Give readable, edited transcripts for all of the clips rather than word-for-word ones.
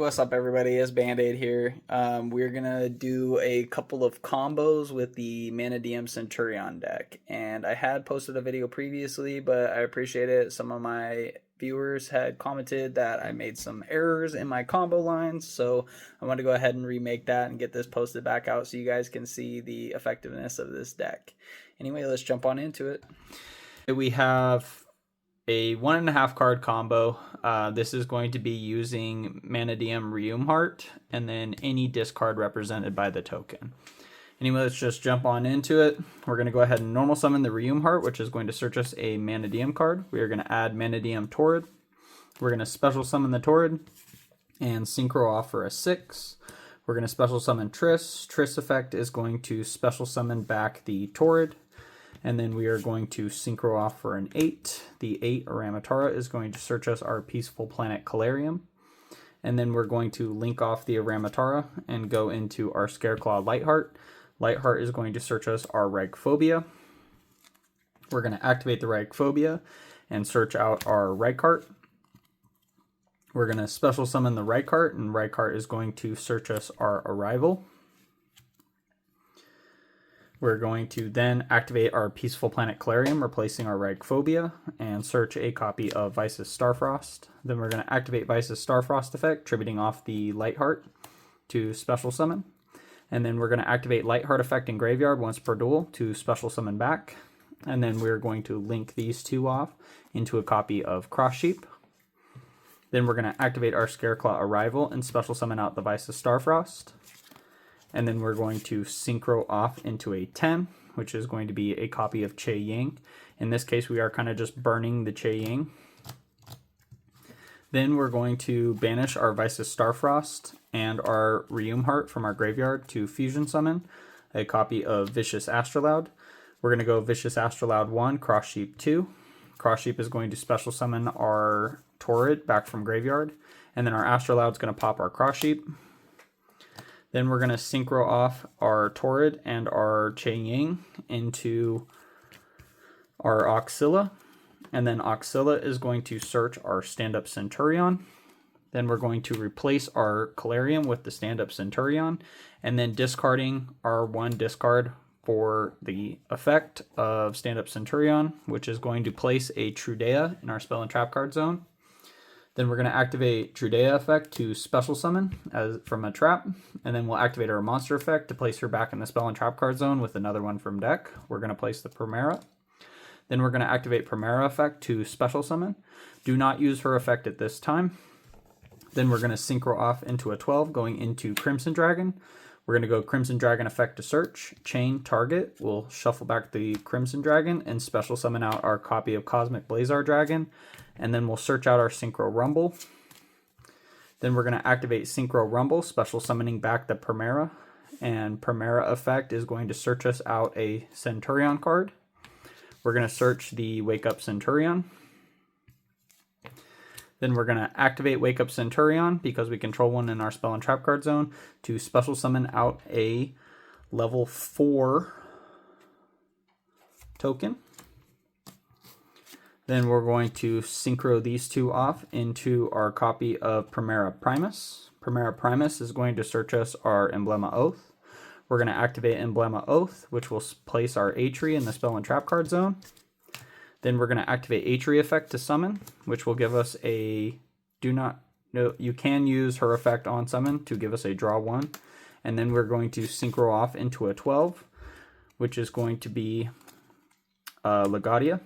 What's up everybody? It's Band-Aid here. We're gonna do a couple of combos with the Mannadium Centurion deck. And I had posted a video previously, but I appreciate it. Some of my viewers had commented that I made some errors in my combo lines, so I want to go ahead and remake that and get this posted back out so you guys can see the effectiveness of this deck. Anyway, let's jump on into it. We have a 1.5 card combo. This is going to be using Mannadium Heart and then any discard represented by the token. Anyway, let's just jump on into it. We're going to go ahead and normal summon the Heart, which is going to search us a Mannadium card. We are going to add Mannadium Torrid. We're going to special summon the Torrid and synchro off for a 6. We're going to special summon Triss. Triss effect is going to special summon back the Torrid. And then we are going to synchro off for an 8. The 8 Aramatara is going to search us our peaceful planet Calarium. And then we're going to link off the Aramatara and go into our Scareclaw Lightheart. Lightheart is going to search us our Ragphobia. We're going to activate the Ragphobia and search out our Rykart. We're going to special summon the Rykart, and Rykart is going to search us our Arrival. We're going to then activate our Peaceful Planet Calarium, replacing our Ragphobia, and search a copy of Vice's Starfrost. Then we're going to activate Vice's Starfrost effect, tributing off the Lightheart to special summon. And then we're going to activate Lightheart effect in Graveyard once per duel to special summon back. And then we're going to link these two off into a copy of Cross Sheep. Then we're going to activate our Scareclaw Arrival and special summon out the Vice's Starfrost. And then we're going to synchro off into a 10, which is going to be a copy of Che Ying. In this case, we are kind of just burning the Che Ying. Then we're going to banish our Vice's Starfrost and our Heart from our graveyard to fusion summon a copy of Vicious Astrolaud. We're going to go Vicious Astrolaud 1, Cross Sheep 2. Cross Sheep is going to special summon our Torrid back from graveyard. And then our Astrolaud is going to pop our Cross Sheep. Then we're going to synchro off our Torrid and our Che Ying into our Oxilla. And then Oxilla is going to search our stand-up Centurion. Then we're going to replace our Calarium with the stand-up Centurion. And then discarding our 1 discard for the effect of stand-up Centurion, which is going to place a Trudea in our spell and trap card zone. Then we're going to activate Trudea effect to special summon from a trap. And then we'll activate our monster effect to place her back in the spell and trap card zone with another one from deck. We're going to place the Primera. Then we're going to activate Primera effect to special summon. Do not use her effect at this time. Then we're going to synchro off into a 12, going into Crimson Dragon. We're going to go Crimson Dragon effect to search. Chain target. We'll shuffle back the Crimson Dragon and special summon out our copy of Cosmic Blazar Dragon. And then we'll search out our Synchro Rumble. Then we're going to activate Synchro Rumble, special summoning back the Primera. And Primera effect is going to search us out a Centurion card. We're going to search the Wake Up Centurion. Then we're going to activate Wake Up Centurion because we control one in our spell and trap card zone to special summon out a level 4 token. Then we're going to synchro these two off into our copy of Primera Primus. Primera Primus is going to search us our Emblema Oath. We're going to activate Emblema Oath, which will place our Atri in the spell and trap card zone. Then we're going to activate Atri effect to summon, which will give us a you can use her effect on summon to give us a draw 1. And then we're going to synchro off into a 12, which is going to be Legadia.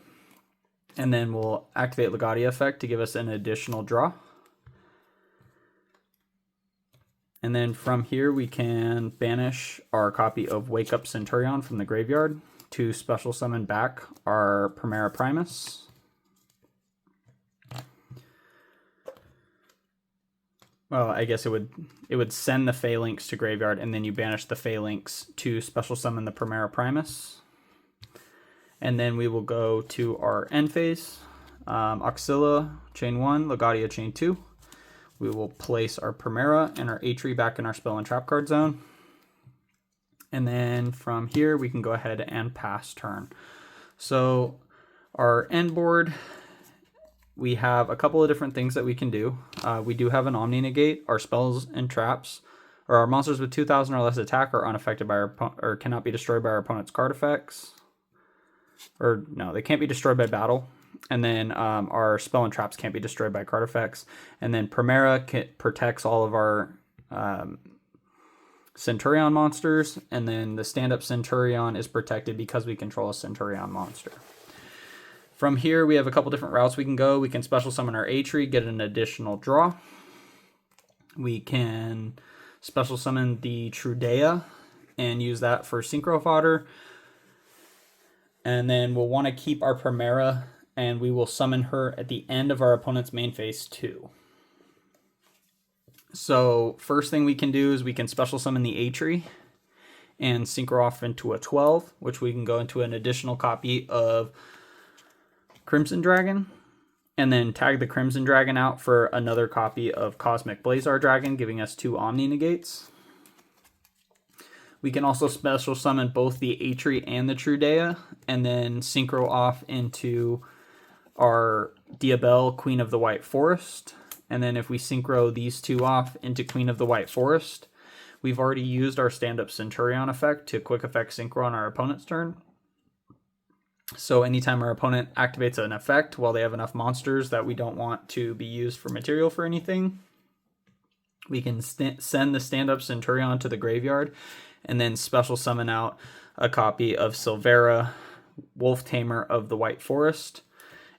And then we'll activate Legadia effect to give us an additional draw. And then from here we can banish our copy of Wake Up Centurion from the graveyard to special summon back our Primera Primus. Well, I guess it would send the Phalanx to graveyard, and then you banish the Phalanx to special summon the Primera Primus. And then we will go to our end phase. Oxilla, chain 1, Legadia, chain 2. We will place our Primera and our Atri back in our spell and trap card zone. And then from here, we can go ahead and pass turn. So our end board we have a couple of different things that we can do. We do have an Omni Negate. Our spells and traps, or our monsters with 2,000 or less attack are unaffected by or cannot be destroyed by our opponent's card effects. Or no, they can't be destroyed by battle. And then our spell and traps can't be destroyed by card effects. And then Primera protects all of our Centurion monsters. And then the stand-up Centurion is protected because we control a Centurion monster. From here, we have a couple different routes we can go. We can special summon our A-Tree, get an additional draw. We can special summon the Trudea and use that for synchro fodder. And then we'll want to keep our Primera, and we will summon her at the end of our opponent's main phase 2. So first thing we can do is we can special summon the A-Tree and synchro off into a 12, which we can go into an additional copy of Crimson Dragon, and then tag the Crimson Dragon out for another copy of Cosmic Blazar Dragon, giving us 2 Omni Negates. We can also special summon both the A-Tree and the Trudea, and then synchro off into our Diabelle, Queen of the White Forest. And then if we synchro these two off into Queen of the White Forest, we've already used our stand-up Centurion effect to quick effect synchro on our opponent's turn. So anytime our opponent activates an effect while they have enough monsters that we don't want to be used for material for anything, we can send the stand-up Centurion to the graveyard and then special summon out a copy of Silvera, Wolf Tamer of the White Forest,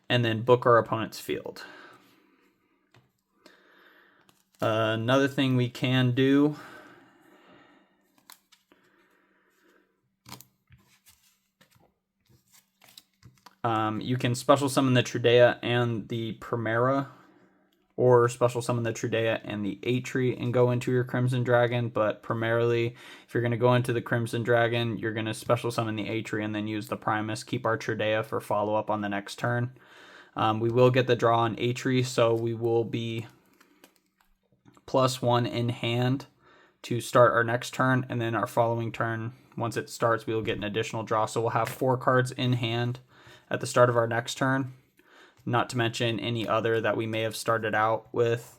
and then book our opponent's field. Another thing we can do you can special summon the Trudea and the Primera, or special summon the Trudea and the A-Tree and go into your Crimson Dragon, but primarily, if you're going to go into the Crimson Dragon, you're going to special summon the A-Tree and then use the Primus, keep our Trudea for follow-up on the next turn. We will get the draw on A-Tree, so we will be +1 in hand to start our next turn, and then our following turn, once it starts, we will get an additional draw, so we'll have 4 cards in hand at the start of our next turn, not to mention any other that we may have started out with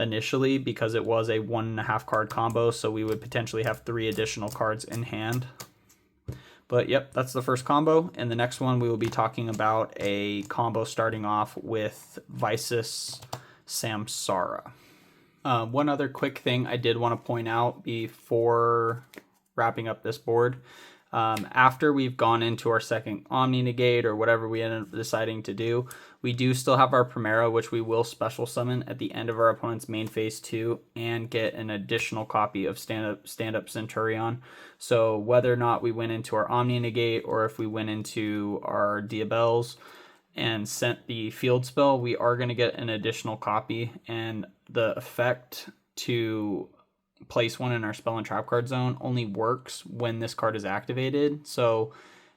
initially, because it was a 1.5 card combo, so we would potentially have 3 additional cards in hand. But yep, that's the first combo. And the next one, we will be talking about a combo starting off with Visus Samsara. One other quick thing I did want to point out before wrapping up this board. After we've gone into our second Omni Negate or whatever we end up deciding to do, we do still have our Primera, which we will special summon at the end of our opponent's main phase 2 and get an additional copy of stand-up Centurion. So whether or not we went into our Omni Negate or if we went into our Diabelles and sent the field spell, we are going to get an additional copy, and the effect to place one in our spell and trap card zone only works when this card is activated. So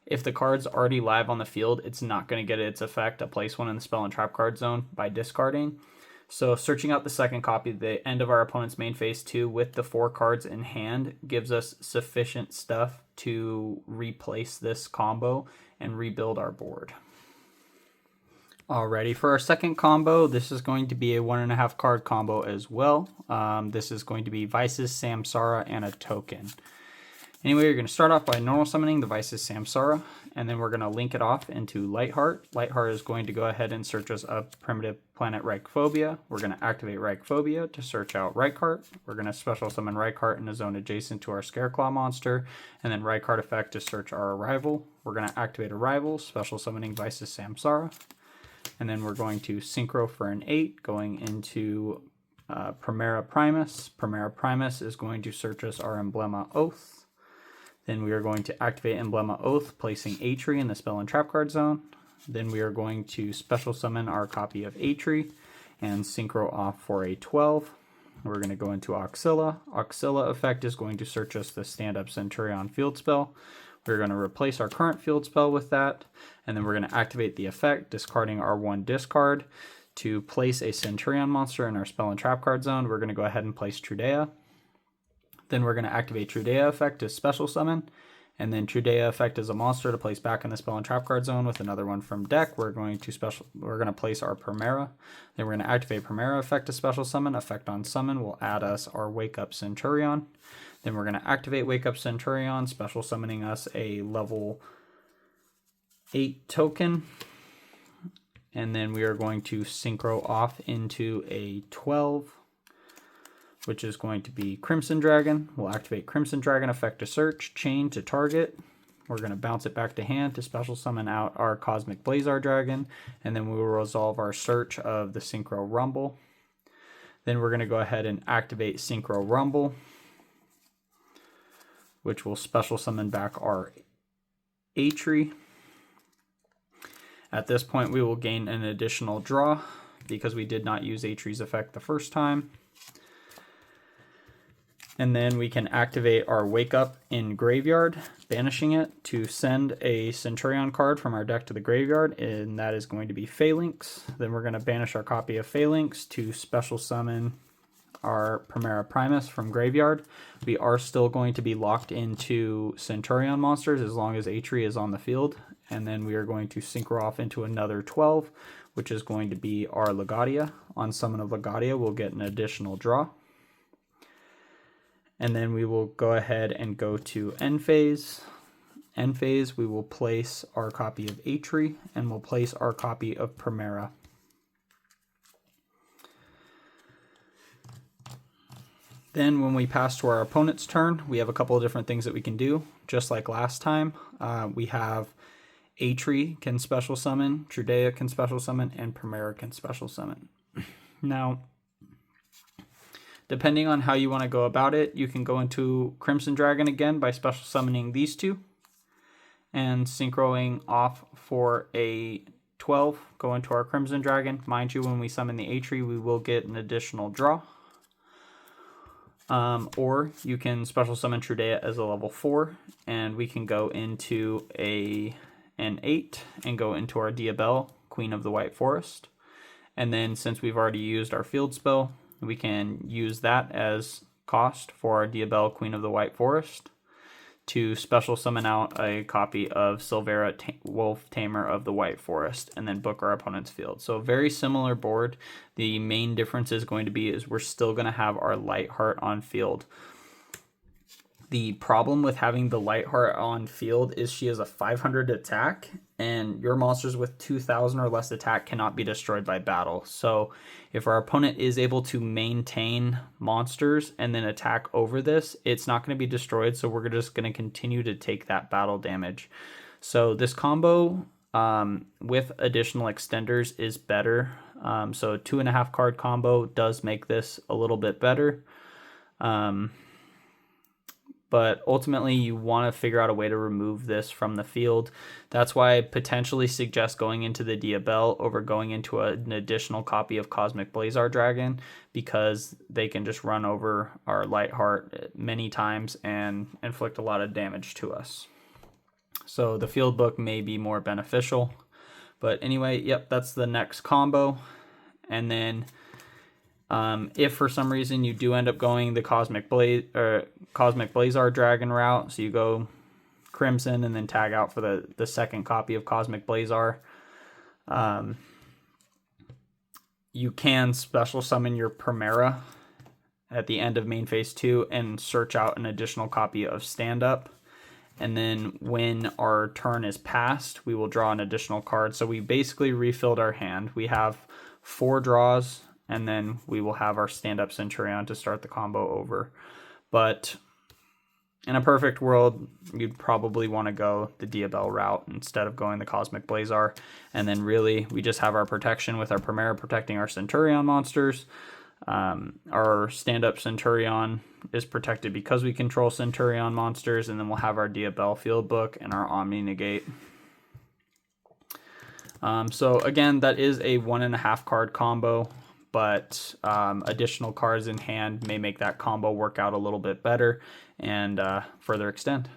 if the card's already live on the field, it's not going to get its effect to place one in the spell and trap card zone by discarding. So searching out the second copy at the end of our opponent's main phase 2 with the 4 cards in hand gives us sufficient stuff to replace this combo and rebuild our board. Alrighty, for our second combo, this is going to be a 1.5 card combo as well. This is going to be Visus, Samsara, and a token. Anyway, you're going to start off by normal summoning the Visus Samsara, and then we're going to link it off into Lightheart. Lightheart is going to go ahead and search us up Primitive Planet Reichphobia. We're going to activate Reichphobia to search out Reichheart. We're going to special summon Reichheart in a zone adjacent to our Scareclaw monster, and then Reichheart effect to search our Arrival. We're going to activate Arrival, special summoning Visus Samsara. And then we're going to synchro for an 8, going into Primera Primus. Primera Primus is going to search us our Emblema Oath. Then we are going to activate Emblema Oath, placing A-Tree in the spell and trap card zone. Then we are going to special summon our copy of A-Tree and synchro off for a 12. We're going to go into Auxilla. Auxilla effect is going to search us the stand-up Centurion field spell. We're going to replace our current field spell with that, and then we're going to activate the effect, discarding our 1 discard to place a Centurion monster in our spell and trap card zone. We're going to go ahead and place Trudea. Then we're going to activate Trudea effect to special summon, And then Trudea effect is a monster to place back in the spell and trap card zone with another one from deck. We're going to place our Primera. Then we're going to activate Primera effect to special summon. Effect on summon will add us our Wake Up Centurion. Then we're going to activate Wake Up Centurion, special summoning us a level 8 token. And then we are going to synchro off into a 12, which is going to be Crimson Dragon. We'll activate Crimson Dragon effect to search, chain to target. We're going to bounce it back to hand to special summon out our Cosmic Blazar Dragon, and then we will resolve our search of the Synchro Rumble. Then we're going to go ahead and activate Synchro Rumble, which will special summon back our Atri. At this point, we will gain an additional draw because we did not use Atri's effect the first time. And then we can activate our Wake Up in Graveyard, banishing it to send a Centurion card from our deck to the graveyard, and that is going to be Phalanx. Then we're going to banish our copy of Phalanx to special summon our Primera Primus from graveyard. We are still going to be locked into Centurion monsters as long as Atri is on the field. And then we are going to synchro off into another 12, which is going to be our Legadia. On summon of Legadia, we'll get an additional draw. And then we will go ahead and go to end phase. End phase, we will place our copy of Atri, and we'll place our copy of Primera. Then when we pass to our opponent's turn, we have a couple of different things that we can do. Just like last time, we have Atri can special summon, Trudea can special summon, and Primera can special summon. Now, depending on how you want to go about it, you can go into Crimson Dragon again by special summoning these two and synchroing off for a 12. Go into our Crimson Dragon. Mind you, when we summon the Atri, we will get an additional draw. Or you can special summon Trudea as a level 4, and we can go into an 8 and go into our Diabell, Queen of the White Forest. And then since we've already used our field spell, we can use that as cost for our Diabell, Queen of the White Forest, to special summon out a copy of Silvera, Wolf Tamer of the White Forest, and then book our opponent's field. So very similar board. The main difference is going to be we're still going to have our Lightheart on field. The problem with having the Lightheart on field is she has a 500 attack, and your monsters with 2,000 or less attack cannot be destroyed by battle. So if our opponent is able to maintain monsters and then attack over this, it's not going to be destroyed, so we're just going to continue to take that battle damage. So this combo with additional extenders is better. So a 2.5 card combo does make this a little bit better. But ultimately you want to figure out a way to remove this from the field. That's why I potentially suggest going into the Diabell over going into an additional copy of Cosmic Blazar Dragon, because they can just run over our Lightheart many times and inflict a lot of damage to us. So the field book may be more beneficial. But anyway, yep, that's the next combo. And then if for some reason you do end up going the Cosmic Blazar Dragon route, so you go Crimson and then tag out for the second copy of Cosmic Blazar, you can special summon your Primera at the end of main phase 2 and search out an additional copy of Stand Up. And then when our turn is passed, we will draw an additional card. So we basically refilled our hand. We have 4 draws, and then we will have our stand-up Centurion to start the combo over. But in a perfect world, you'd probably want to go the Diabell route instead of going the Cosmic Blazar. And then really, we just have our protection with our Primera protecting our Centurion monsters. Our stand-up Centurion is protected because we control Centurion monsters, and then we'll have our Diabell field book and our Omni Negate. So again, that is a 1.5 card combo, but additional cards in hand may make that combo work out a little bit better and further extend.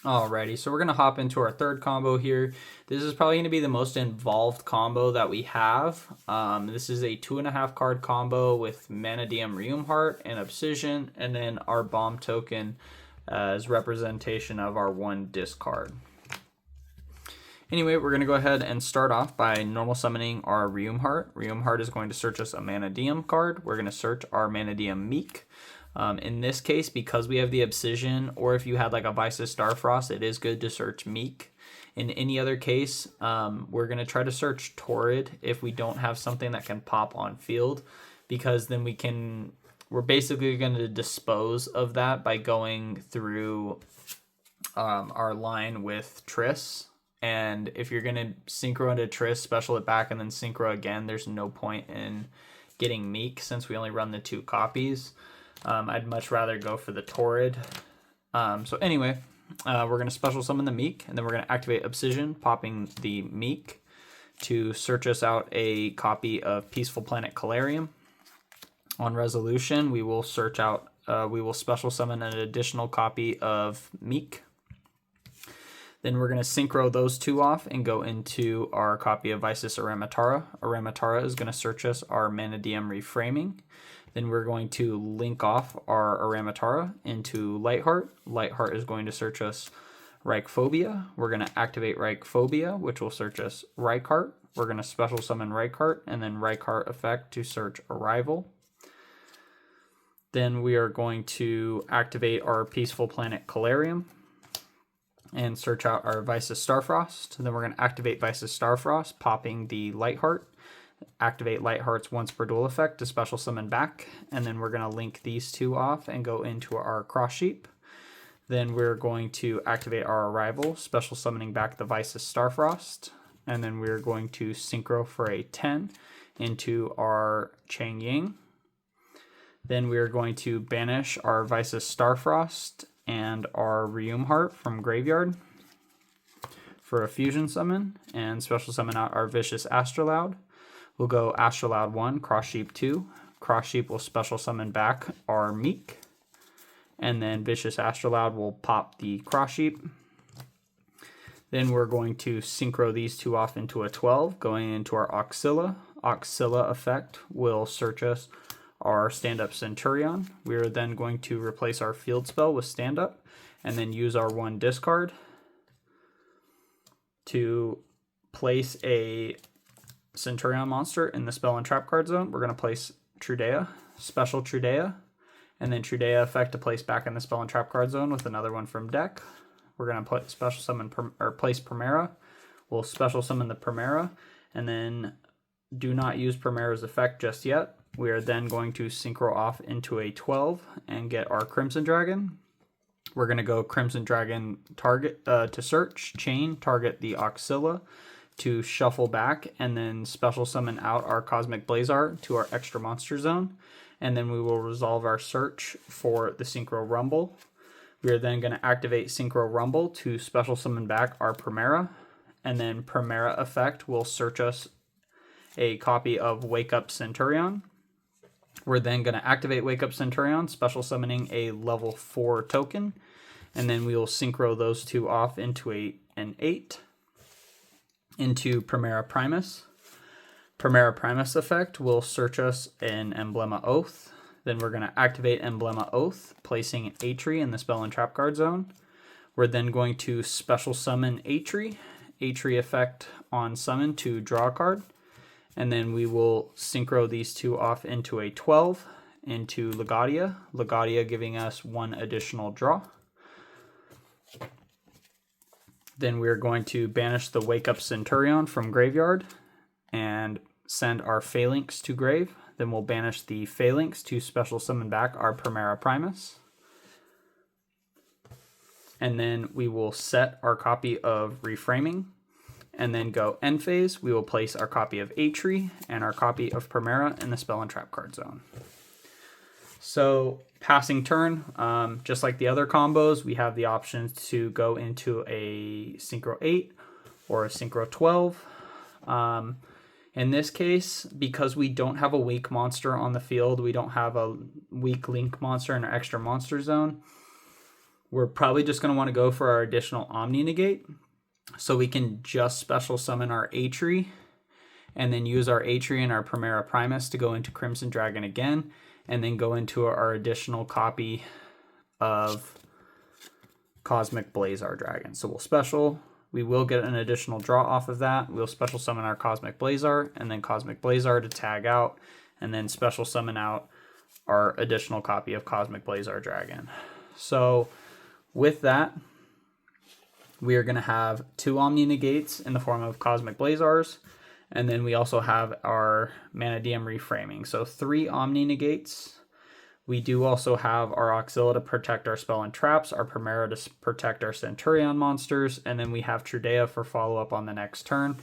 Alrighty, so we're going to hop into our third combo here. This is probably going to be the most involved combo that we have. This is a 2.5 card combo with Mannadium, Heart, and Obsidian, and then our bomb token as representation of our 1 discard. Anyway, we're going to go ahead and start off by normal summoning our Reum Heart. Reum Heart is going to search us a Mannadium card. We're going to search our Mannadium Meek. In this case, because we have the Obsidian, or if you had like a Vice's Starfrost, it is good to search Meek. In any other case, we're going to try to search Torrid if we don't have something that can pop on field, because then we're basically going to dispose of that by going through our line with Triss. And if you're going to synchro into Triss, special it back, and then synchro again, there's no point in getting Meek since we only run the 2 copies. I'd much rather go for the Torrid. So anyway, we're going to special summon the Meek, and then we're going to activate Obsidian, popping the Meek to search us out a copy of Peaceful Planet Calarium. On resolution, we will we will special summon an additional copy of Meek. Then we're going to synchro those 2 off and go into our copy of Vice's Aramatara. Aramatara is going to search us our Mannadium Reframing. Then we're going to link off our Aramatara into Lightheart. Lightheart is going to search us Reichphobia. We're going to activate Reichphobia, which will search us Reichheart. We're going to special summon Reichheart and then Reichheart effect to search Arrival. Then we are going to activate our Peaceful Planet Calarium and search out our Vice's Starfrost. Then we're going to activate Vice's Starfrost, popping the Lightheart. Activate Lightheart's once per duel effect to special summon back. And then we're going to link these 2 off and go into our Cross Sheep. Then we're going to activate our Arrival, special summoning back the Vice's Starfrost. And then we're going to synchro for a 10 into our Chang Ying. Then we are going to banish our Vice's Starfrost and our Reum Heart from graveyard for a fusion summon and special summon out our Vicious Astrolaud. We'll go Astrolaud 1, Cross Sheep 2. Cross Sheep will special summon back our Meek. And then Vicious Astrolaud will pop the Cross Sheep. Then we're going to synchro these 2 off into a 12, going into our Auxilla. Auxilla effect will search us our stand-up Centurion. We are then going to replace our field spell with stand-up and then use our 1 discard to place a Centurion monster in the spell and trap card zone. We're going to place Trudea, special Trudea, and then Trudea effect to place back in the spell and trap card zone with another one from deck. We're going to put special summon or place Primera. We'll special summon the Primera and then do not use Primera's effect just yet. We are then going to synchro off into a 12 and get our Crimson Dragon. We're going to go Crimson Dragon target to search, chain, target the Auxilla to shuffle back, and then special summon out our Cosmic Blazar to our extra monster zone. And then we will resolve our search for the Synchro Rumble. We are then going to activate Synchro Rumble to special summon back our Primera. And then Primera effect will search us a copy of Wake Up Centurion. We're then going to activate Wake Up Centurion, special summoning a level 4 token. And then we will synchro those 2 off into an 8 into Primera Primus. Primera Primus effect will search us an Emblema Oath. Then we're going to activate Emblema Oath, placing Atri in the spell and trap card zone. We're then going to special summon Atri. Atri effect on summon to draw a card. And then we will synchro these 2 off into a 12 into Legadia. Legadia giving us 1 additional draw. Then we're going to banish the Wake Up Centurion from graveyard and send our Phalanx to grave. Then we'll banish the Phalanx to special summon back our Primera Primus. And then we will set our copy of Reframing. And then go end phase. We will place our copy of Atri and our copy of Primera in the spell and trap card zone. So passing turn, just like the other combos, we have the option to go into a Synchro 8 or a Synchro 12. In this case, because we don't have a weak monster on the field, we don't have a weak link monster in our extra monster zone, we're probably just going to want to go for our additional Omni Negate. So we can just special summon our Atri and then use our Atri and our Primera Primus to go into Crimson Dragon again, and then go into our additional copy of Cosmic Blazar Dragon. So we'll special. We will get an additional draw off of that. We'll special summon our Cosmic Blazar, and then Cosmic Blazar to tag out, and then special summon out our additional copy of Cosmic Blazar Dragon. So with that, we are going to have 2 Omni Negates in the form of Cosmic Blazars, and then we also have our Mannadium Reframing. So 3 Omni Negates. We do also have our Auxilla to protect our spell and traps, our Primera to protect our Centurion monsters, and then we have Trudea for follow-up on the next turn.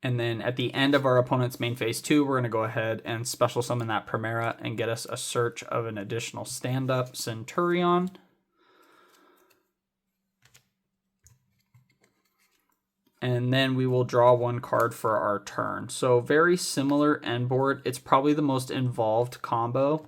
And then at the end of our opponent's main phase 2, we're going to go ahead and special summon that Primera and get us a search of an additional stand-up Centurion. And then we will draw 1 card for our turn. So very similar end board. It's probably the most involved combo,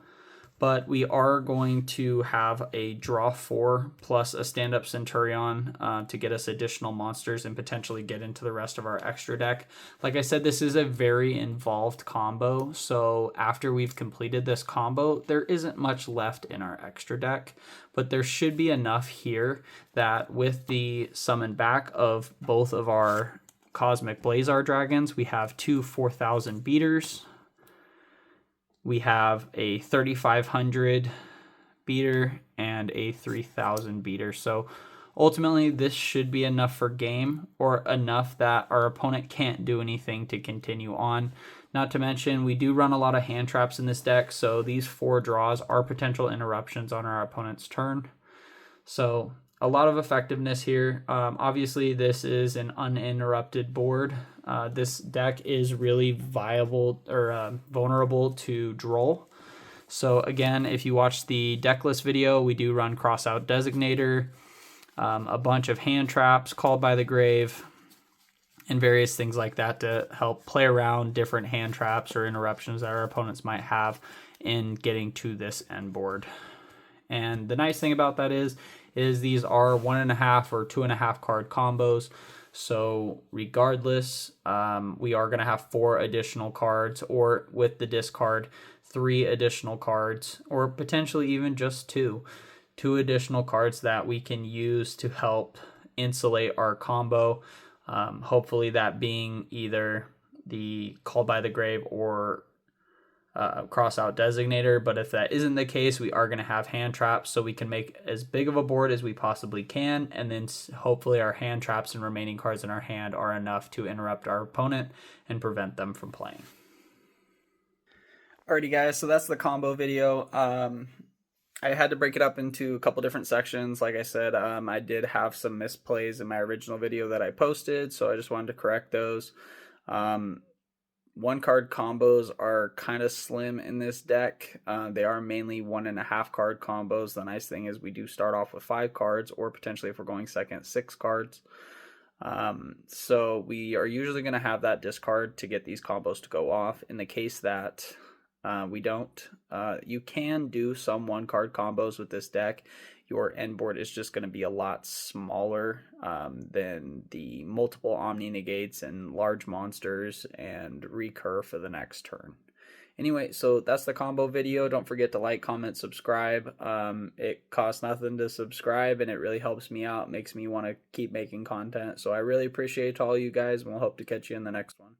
but we are going to have a draw 4 plus a stand-up Centurion to get us additional monsters and potentially get into the rest of our extra deck. Like I said, this is a very involved combo, so after we've completed this combo, there isn't much left in our extra deck, but there should be enough here that with the summon back of both of our Cosmic Blazar Dragons, we have 2 4,000 beaters. We have a 3,500 beater and a 3,000 beater. So ultimately, this should be enough for game, or enough that our opponent can't do anything to continue on. Not to mention, we do run a lot of hand traps in this deck, so these 4 draws are potential interruptions on our opponent's turn. So a lot of effectiveness here. Obviously, this is an uninterrupted board. This deck is really viable or vulnerable to Droll. So again, if you watch the deck list video, we do run Crossout Designator, a bunch of hand traps, Called by the Grave, and various things like that to help play around different hand traps or interruptions that our opponents might have in getting to this end board. And the nice thing about that is these are 1.5 or 2.5 card combos. So regardless, we are going to have 4 additional cards, or with the discard, 3 additional cards, or potentially even just 2 additional cards that we can use to help insulate our combo. Hopefully that being either the Called by the Grave or Crossout Designator, but if that isn't the case, we are going to have hand traps, so we can make as big of a board as we possibly can, and then hopefully our hand traps and remaining cards in our hand are enough to interrupt our opponent and prevent them from playing. Alrighty guys, so that's the combo video. I had to break it up into a couple different sections. Like I said, I did have some misplays in my original video that I posted, so I just wanted to correct those. 1 card combos are kind of slim in this deck. They are mainly 1.5 card combos. The nice thing is we do start off with 5 cards, or potentially if we're going second, 6 cards. So we are usually going to have that discard to get these combos to go off. In the case that we don't, you can do some 1 card combos with this deck. Your end board is just going to be a lot smaller than the multiple Omni Negates and large monsters and recur for the next turn. Anyway, so that's the combo video. Don't forget to like, comment, subscribe. It costs nothing to subscribe, and it really helps me out, makes me want to keep making content. So I really appreciate all you guys, and we'll hope to catch you in the next one.